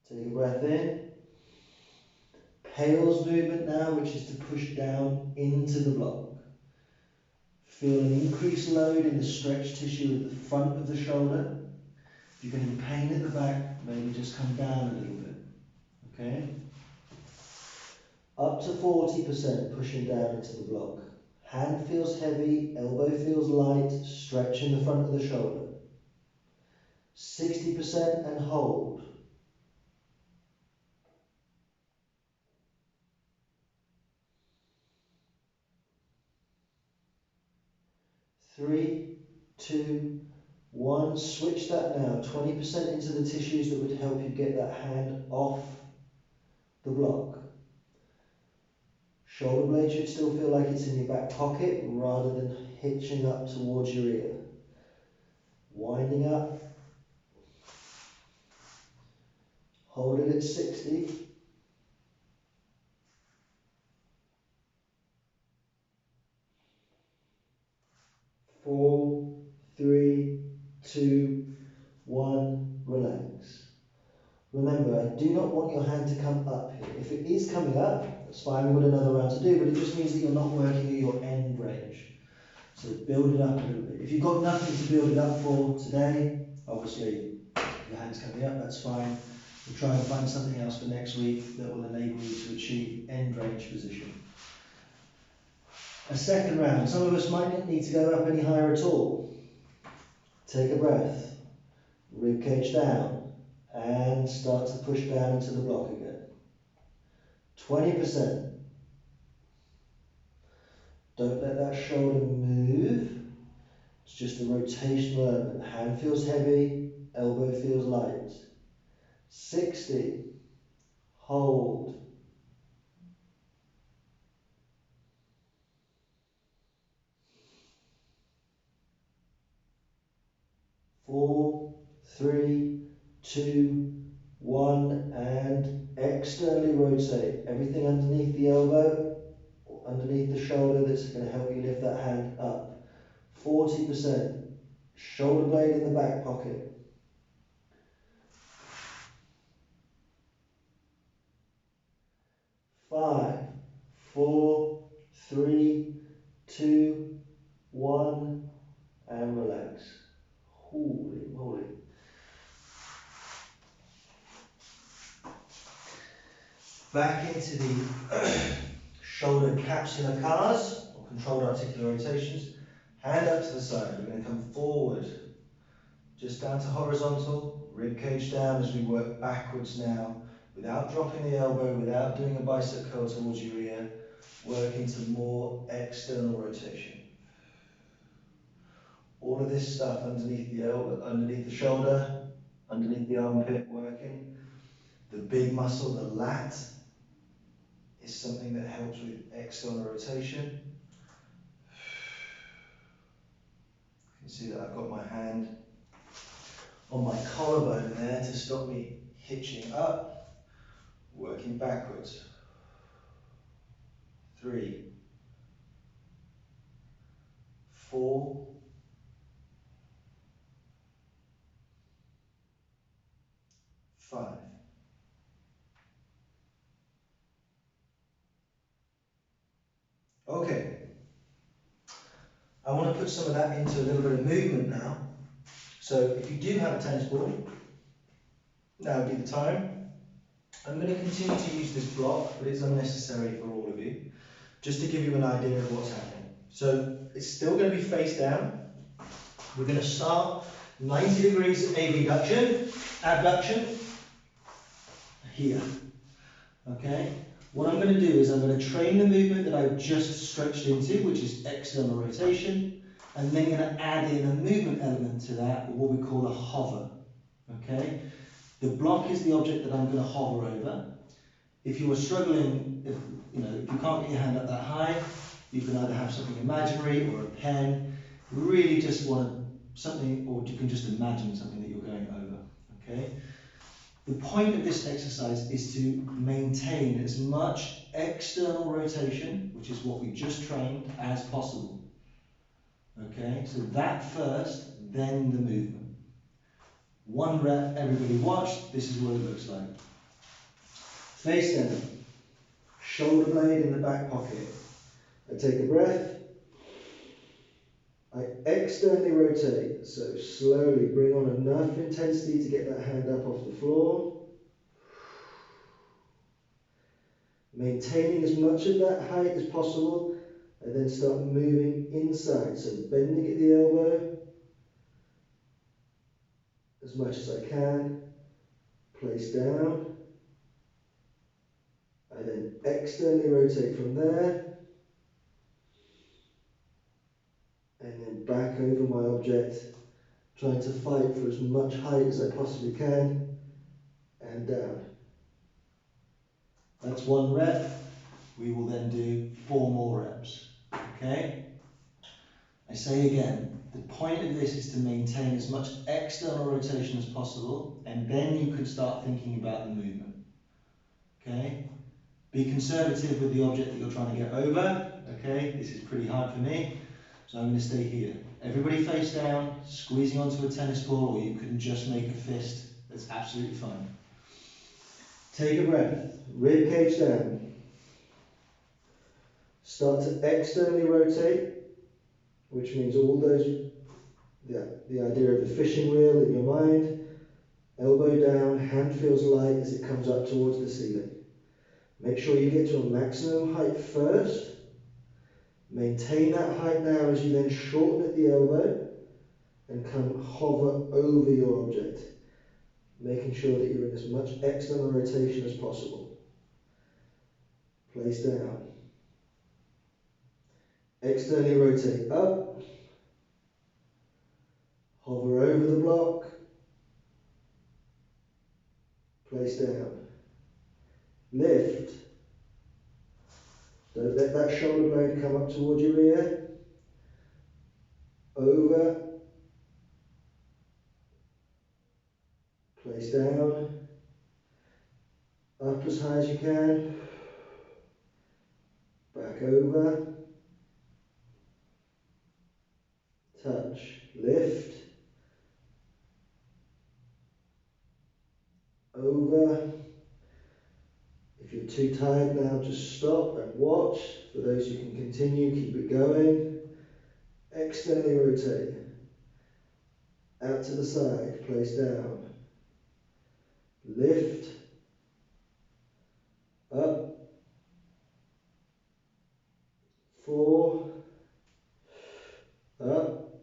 A: Take a breath in. Pails movement now, which is to push down into the block. Feel an increased load in the stretch tissue at the front of the shoulder. If you're getting pain at the back, maybe just come down a little bit. Okay? Up to 40% pushing down into the block. Hand feels heavy, elbow feels light, stretch in the front of the shoulder. 60% and hold. 3, 2, 1. Switch that now. 20% into the tissues that would help you get that hand off the block. Shoulder blade should still feel like it's in your back pocket rather than hitching up towards your ear. Winding up. Hold it at 60. 4, 3, 2, 1. Relax. Remember, I do not want your hand to come up here. If it is coming up, that's fine, we've got another round to do, but it just means that you're not working at your end range. So build it up a little bit. If you've got nothing to build it up for today, obviously your hand's coming up, that's fine. We'll try and find something else for next week that will enable you to achieve end range position. A second round. Some of us might not need to go up any higher at all. Take a breath. Rib cage down. And start to push down into the block again. 20%. Don't let that shoulder move. It's just a rotational element. Hand feels heavy, elbow feels light. 60. Hold. 4, 3, 2, 1, and externally rotate. Everything underneath the elbow, or underneath the shoulder that's going to help you lift that hand up. 40%. Shoulder blade in the back pocket. 5, 4, 3, 2, 1, and relax. Holy moly. Back into the shoulder capsular cars, or controlled articular rotations. Hand up to the side. We're going to come forward, just down to horizontal, rib cage down as we work backwards now, without dropping the elbow, without doing a bicep curl towards your ear, working to more external rotation. All of this stuff underneath the elbow, underneath the shoulder, underneath the armpit working. The big muscle, the lat, is something that helps with external rotation. You can see that I've got my hand on my collarbone there to stop me hitching up, working backwards. 3, 4, 5. Okay, I want to put some of that into a little bit of movement now. So if you do have a tennis ball, now would be the time. I'm going to continue to use this block, but it's unnecessary for all of you, just to give you an idea of what's happening. So it's still going to be face down. We're going to start 90 degrees abduction, here. Okay? What I'm going to do is I'm going to train the movement that I've just stretched into, which is external rotation, and then going to add in a movement element to that, or what we call a hover. Okay? The block is the object that I'm going to hover over. If you are struggling, if you can't get your hand up that high, you can either have something imaginary or a pen. Really just want something, or you can just imagine something that you're going over. Okay? The point of this exercise is to maintain as much external rotation, which is what we just trained, as possible. Okay? So that first, then the movement. 1 rep, everybody watch. This is what it looks like. Face down. Shoulder blade in the back pocket. I take a breath. I externally rotate, so slowly bring on enough intensity to get that hand up off the floor. Maintaining as much of that height as possible, and then start moving inside, so bending at the elbow as much as I can, place down. I then externally rotate from there, and then back over my object, trying to fight for as much height as I possibly can, and down. That's 1 rep. We will then do 4 more reps. Okay? I say again, the point of this is to maintain as much external rotation as possible, and then you can start thinking about the movement. Okay? Be conservative with the object that you're trying to get over. Okay? This is pretty hard for me, so I'm going to stay here. Everybody face down, squeezing onto a tennis ball, or you can just make a fist. That's absolutely fine. Take a breath, rib cage down. Start to externally rotate, which means all those, the idea of the fishing reel in your mind. Elbow down, hand feels light as it comes up towards the ceiling. Make sure you get to a maximum height first. Maintain that height now as you then shorten at the elbow and come hover over your object, making sure that you're in as much external rotation as possible. Place down. Externally rotate up. Hover over the block. Place down. Lift. Don't let that shoulder blade come up towards your ear. Over. Place down. Up as high as you can. Back over. Touch. Lift. Over. If you're too tired now, just stop and watch. For those who can continue, keep it going. Externally rotate. Out to the side, place down. Lift. Up. 4, up,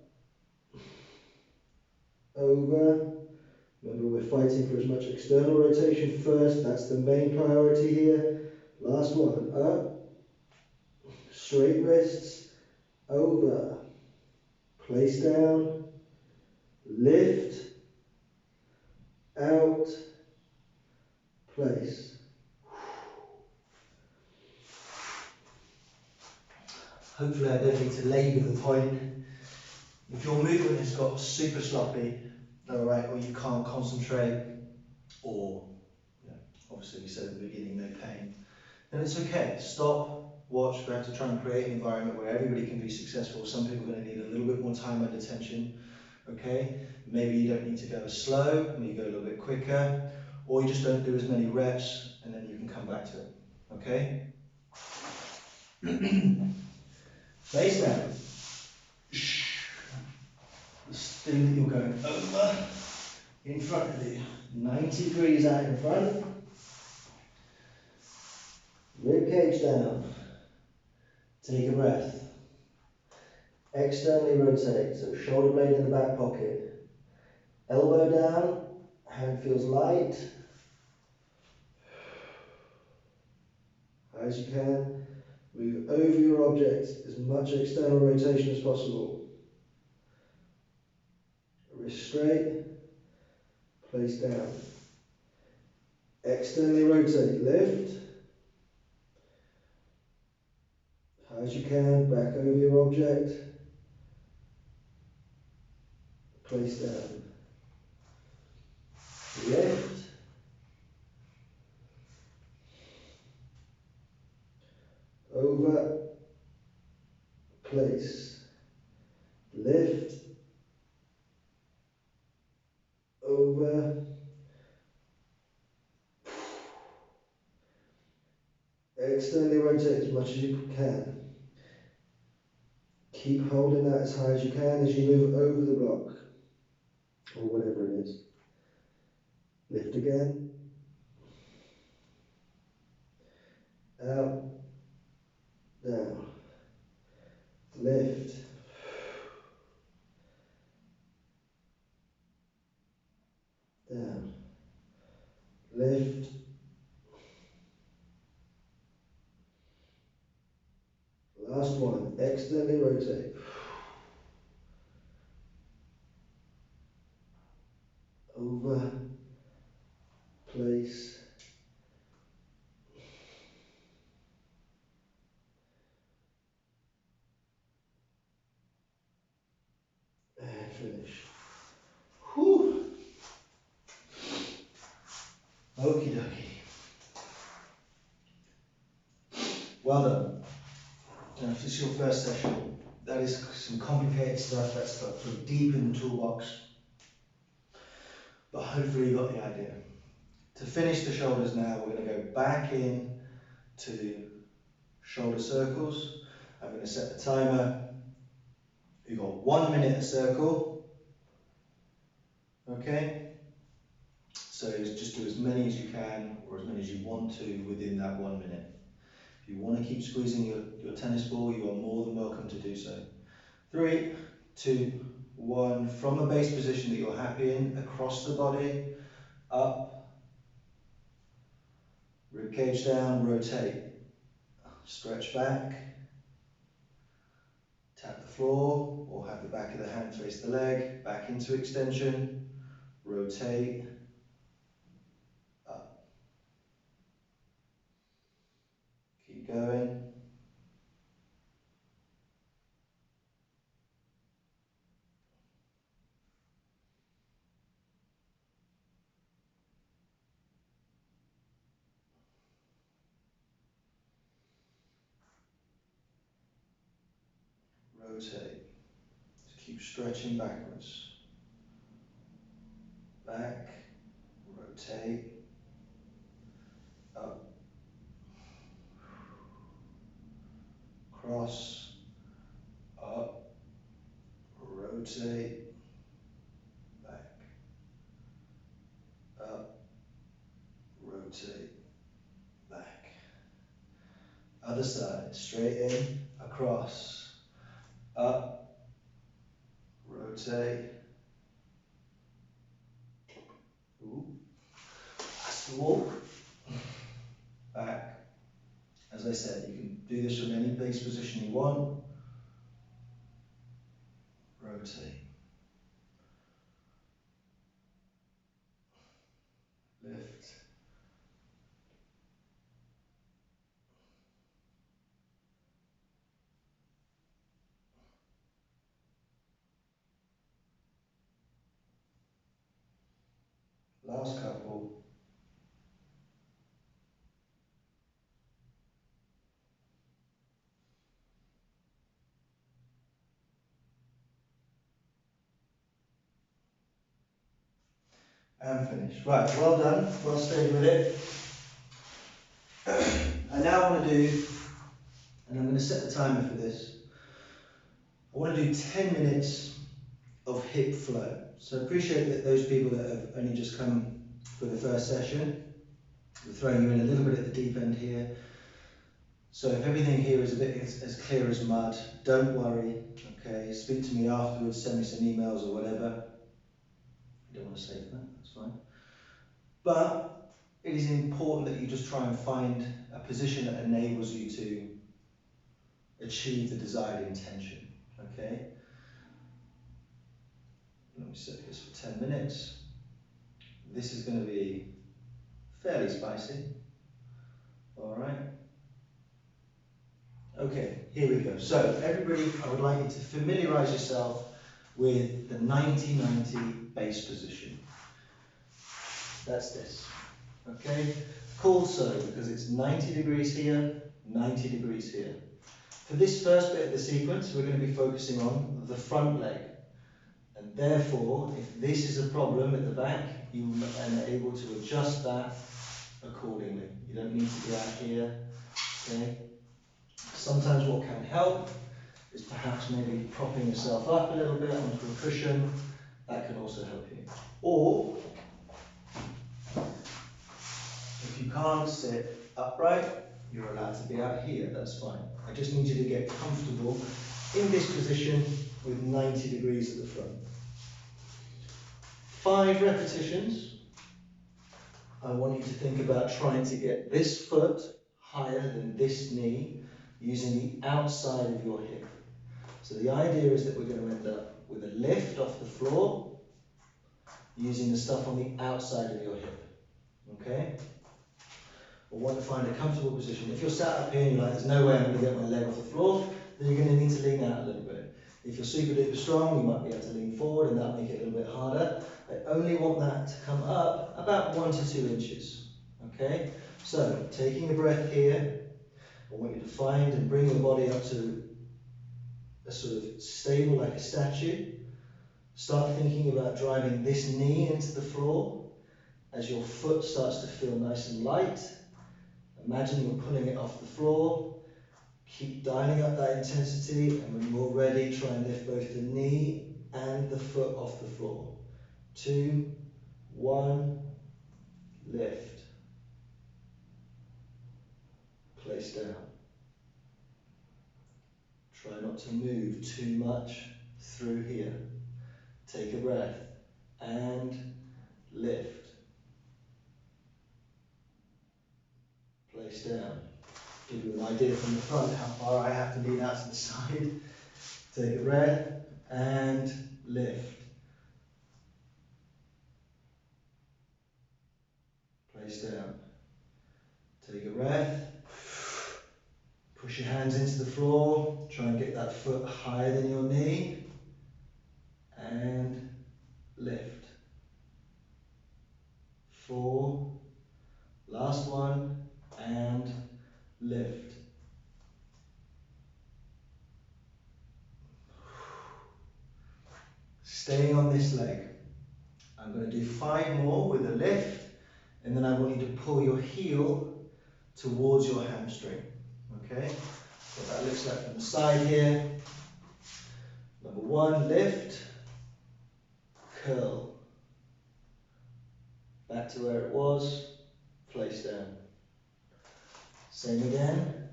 A: over. Remember, we're fighting for as much external rotation first, that's the main priority here. Last one, up, straight wrists, over, place down, lift, out, place. Hopefully I don't need to labour the point. If your movement has got super sloppy, alright, or you can't concentrate, or obviously we said at the beginning, no pain, then it's okay. Stop, watch. We have to try and create an environment where everybody can be successful. Some people are going to need a little bit more time under tension. Okay, maybe you don't need to go as slow, maybe you go a little bit quicker, or you just don't do as many reps, and then you can come back to it. Okay. Face down. This thing that you're going over in front of you. 90 degrees out in front. Rib cage down. Take a breath. Externally rotate, so shoulder blade in the back pocket. Elbow down, hand feels light. As you can, move over your object, as much external rotation as possible. Wrist straight, place down. Externally rotate, lift. High as you can, back over your object. Place down. Lift. Over. Place. Lift. Over. Externally rotate as much as you can. Keep holding that as high as you can as you move over the block, or whatever it is. Lift again. Out. Down. Lift. Down. Lift. Last one. Externally rotate. Over. Place. And finish. Whew. Okie dokie. Well done. Now, if this is your first session, that is some complicated stuff. That's stuff from deep in the toolbox. But hopefully you got the idea. To finish the shoulders now, we're going to go back in to shoulder circles. I'm going to set the timer. You've got 1 minute a circle. Okay? So just do as many as you can, or as many as you want to within that 1 minute. If you want to keep squeezing your tennis ball, you are more than welcome to do so. 3, 2, 1. From a base position that you're happy in, across the body, up, rib cage down, rotate, stretch back, tap the floor, or have the back of the hand face the leg, back into extension, rotate, up. Keep going. Rotate. Just keep stretching backwards. Back, rotate, up, cross, up, rotate, back, up, rotate, back. Other side, straight in, across, up, rotate. Ooh. That's the walk. Back. As I said, you can do this from any base position you want. Rotate. Lift. Last couple. And finish. Right, well done. Well stayed with it. I now want to do, and I'm going to set the timer for this, I want to do 10 minutes of hip flow. So appreciate that those people that have only just come for the first session, we're throwing you in a little bit at the deep end here. So if everything here is a bit as clear as mud, don't worry, okay? Speak to me afterwards, send me some emails or whatever. You don't want to save that, that's fine. But it is important that you just try and find a position that enables you to achieve the desired intention, okay? Let me set this for 10 minutes. This is going to be fairly spicy, all right? Okay, here we go. So everybody, I would like you to familiarise yourself with the 90-90 base position. That's this, okay? Called so because it's 90 degrees here, 90 degrees here. For this first bit of the sequence, we're going to be focusing on the front leg. And therefore, if this is a problem at the back, you are able to adjust that accordingly. You don't need to be out here, okay? Sometimes what can help is perhaps maybe propping yourself up a little bit onto a cushion. That can also help you. Or, if you can't sit upright, you're allowed to be out here, that's fine. I just need you to get comfortable in this position with 90 degrees at the front. 5 repetitions. I want you to think about trying to get this foot higher than this knee using the outside of your hip. So the idea is that we're going to end up with a lift off the floor using the stuff on the outside of your hip. Okay? I want to find a comfortable position. If you're sat up here and you're like, there's no way I'm going to get my leg off the floor, then you're going to need to lean out a little bit. If you're super duper strong, you might be able to lean forward and that'll make it a little bit harder. I only want that to come up about 1 to 2 inches. Okay? So, taking a breath here, I want you to find and bring your body up to a sort of stable, like a statue. Start thinking about driving this knee into the floor as your foot starts to feel nice and light. Imagine you're pulling it off the floor. Keep dialing up that intensity, and when you're ready, try and lift both the knee and the foot off the floor. 2, 1, lift. Place down. Try not to move too much through here. Take a breath and lift. Place down. Give you an idea from the front how far I have to lean out to the side. Take a breath and lift. Place down. Take a breath. Push your hands into the floor. Try and get that foot higher than your knee. And lift. 4. Last one. And lift. Staying on this leg. I'm going to do 5 more with a lift. And then I want you to pull your heel towards your hamstring. Okay? What that looks like from the side here. Number 1, lift, curl. Back to where it was, place down. Same again.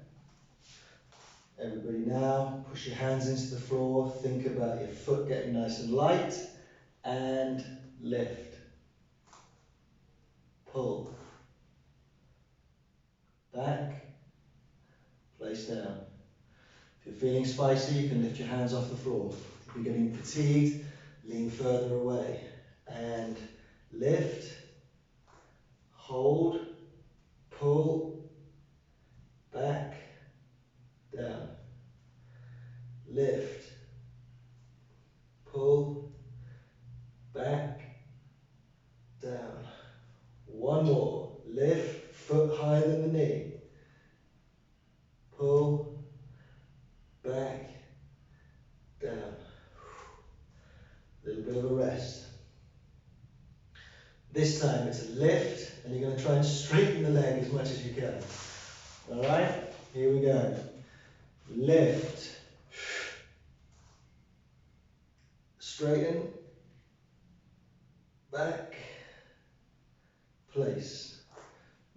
A: Everybody now, push your hands into the floor, think about your foot getting nice and light, and lift, pull, back, place down. If you're feeling spicy, you can lift your hands off the floor. If you're getting fatigued, lean further away, and lift, hold, pull, back, down, lift, pull, back, down. One more, lift, foot higher than the knee, pull, back, down. A little bit of a rest. This time it's a lift, and you're going to try and straighten the leg as much as you can. Alright, here we go. Lift, straighten, back, place.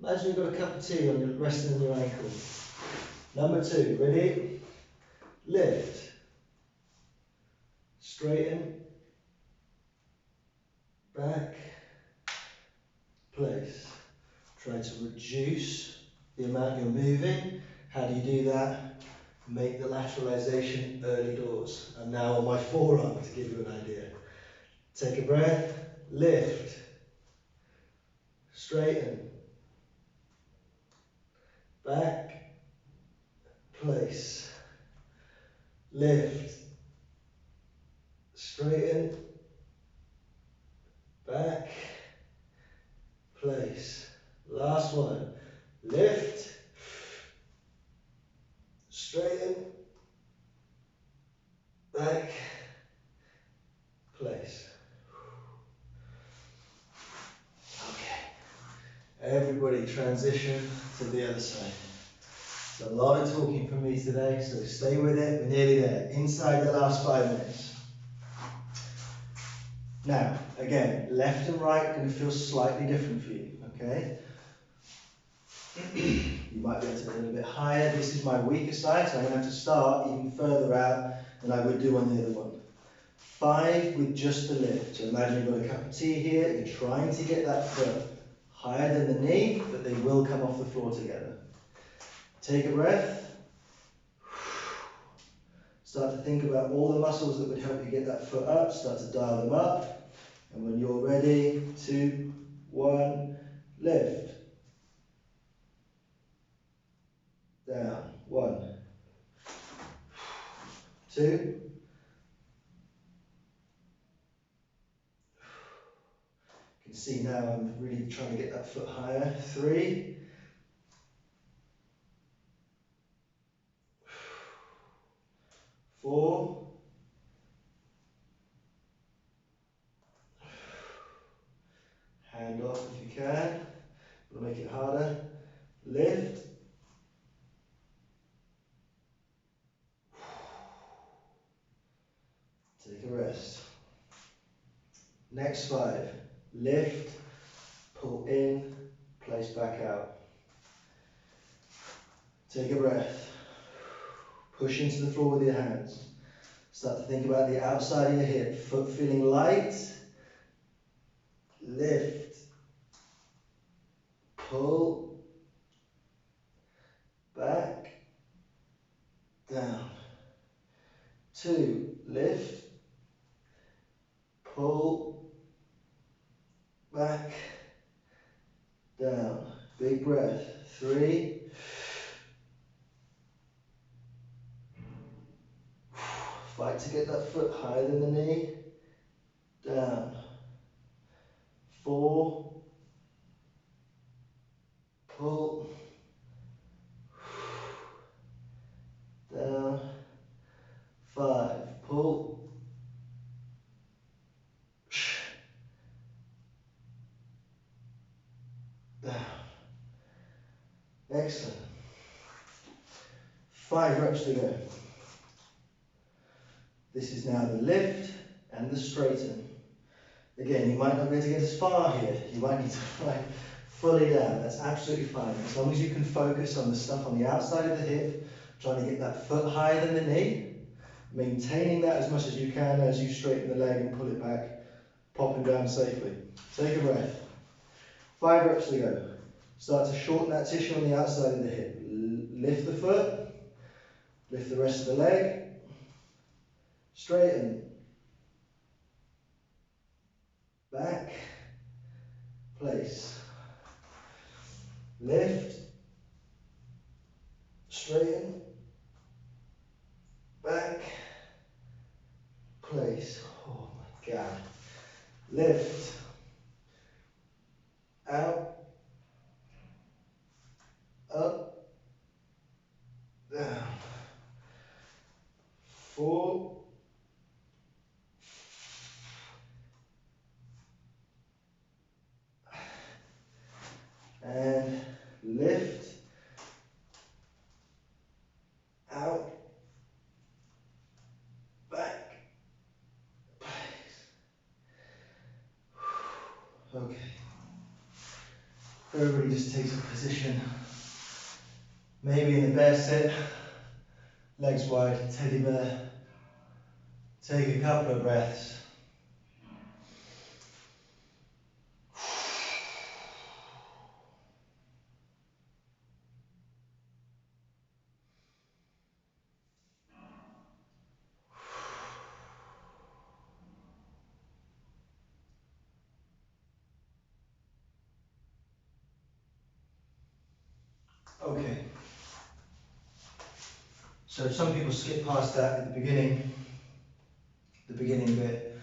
A: Imagine you've got a cup of tea on your, resting on your ankle. Number 2, ready? Lift, straighten, back, place. Try to reduce the amount you're moving. How do you do that? Make the lateralization early doors. I'm now on my forearm to give you an idea. Take a breath, lift, straighten, back, place, lift, straighten, back, place. Last one, lift, straighten, back, place. Okay, everybody transition to the other side. It's a lot of talking from me today, so stay with it, we're nearly there, inside the last 5 minutes. Now, again, left and right are going to feel slightly different for you, okay? You might be able to go a little bit higher. This is my weaker side, so I'm going to have to start even further out than I would do on the other one. 5 with just the lift. So imagine you've got a cup of tea here, you're trying to get that foot higher than the knee, but they will come off the floor together. Take a breath. Start to think about all the muscles that would help you get that foot up. Start to dial them up. And when you're ready, 2, 1, lift. Down. 1, 2. You can see now I'm really trying to get that foot higher. 3. 4. Hand off if you can. We'll make it harder. Lift. Take a rest. Next 5. Lift, pull in, place back out. Take a breath. Push into the floor with your hands. Start to think about the outside of your hip. Foot feeling light. Lift. Pull. Back. Down. 2. Lift. Pull. Back. Down. Big breath. 3. Fight to get that foot higher than the knee. Down. 4. Pull. Down. 5. Pull. Down. Excellent. 5 reps to go. This is now the lift and the straighten. Again, you might not be able to get as far here. You might need to fly fully down. That's absolutely fine. As long as you can focus on the stuff on the outside of the hip, trying to get that foot higher than the knee, maintaining that as much as you can as you straighten the leg and pull it back, popping down safely. Take a breath. 5 reps to go. Start to shorten that tissue on the outside of the hip. Lift the foot, lift the rest of the leg, straighten, back, place, lift, straighten, back, place. Oh my God. Lift, out, up, down. 4, and lift, out, back, place. Okay. Everybody just takes a position, maybe in the bear sit, legs wide, teddy bear. Take a couple of breaths. Okay. So some people skip past that at the beginning bit.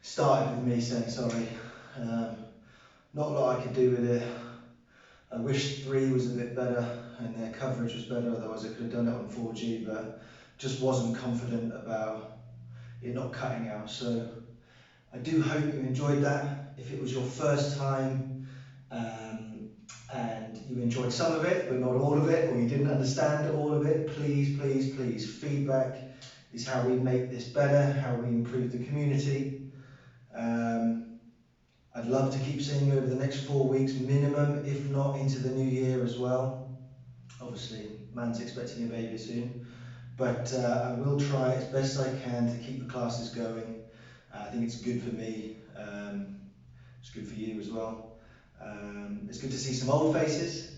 A: Started with me saying sorry. Not a lot I could do with it. I wish 3 was a bit better and their coverage was better, otherwise I could have done it on 4G, but just wasn't confident about it not cutting out. So I do hope you enjoyed that. If it was your first time and you enjoyed some of it but not all of it, or you didn't understand all of it, please, please, please, feedback is how we make this better, how we improve the community. I'd love to keep seeing you over the next 4 weeks minimum, if not into the new year as well. Obviously, man's expecting a baby soon, but I will try as best I can to keep the classes going. I think it's good for me, it's good for you as well. It's good to see some old faces.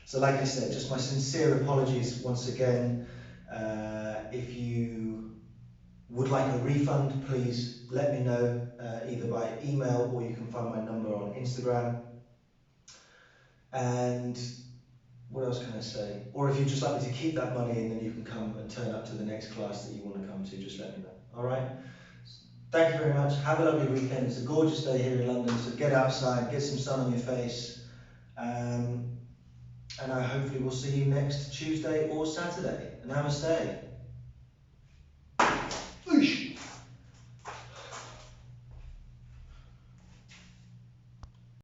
A: So like I said, just my sincere apologies once again. If you would like a refund, please let me know either by email, or you can find my number on Instagram. And what else can I say? Or if you'd just like me to keep that money in, then you can come and turn up to the next class that you want to come to, just let me know. Alright? Thank you very much. Have a lovely weekend. It's a gorgeous day here in London, so get outside, get some sun on your face. And I hopefully will see you next Tuesday or Saturday. Namaste.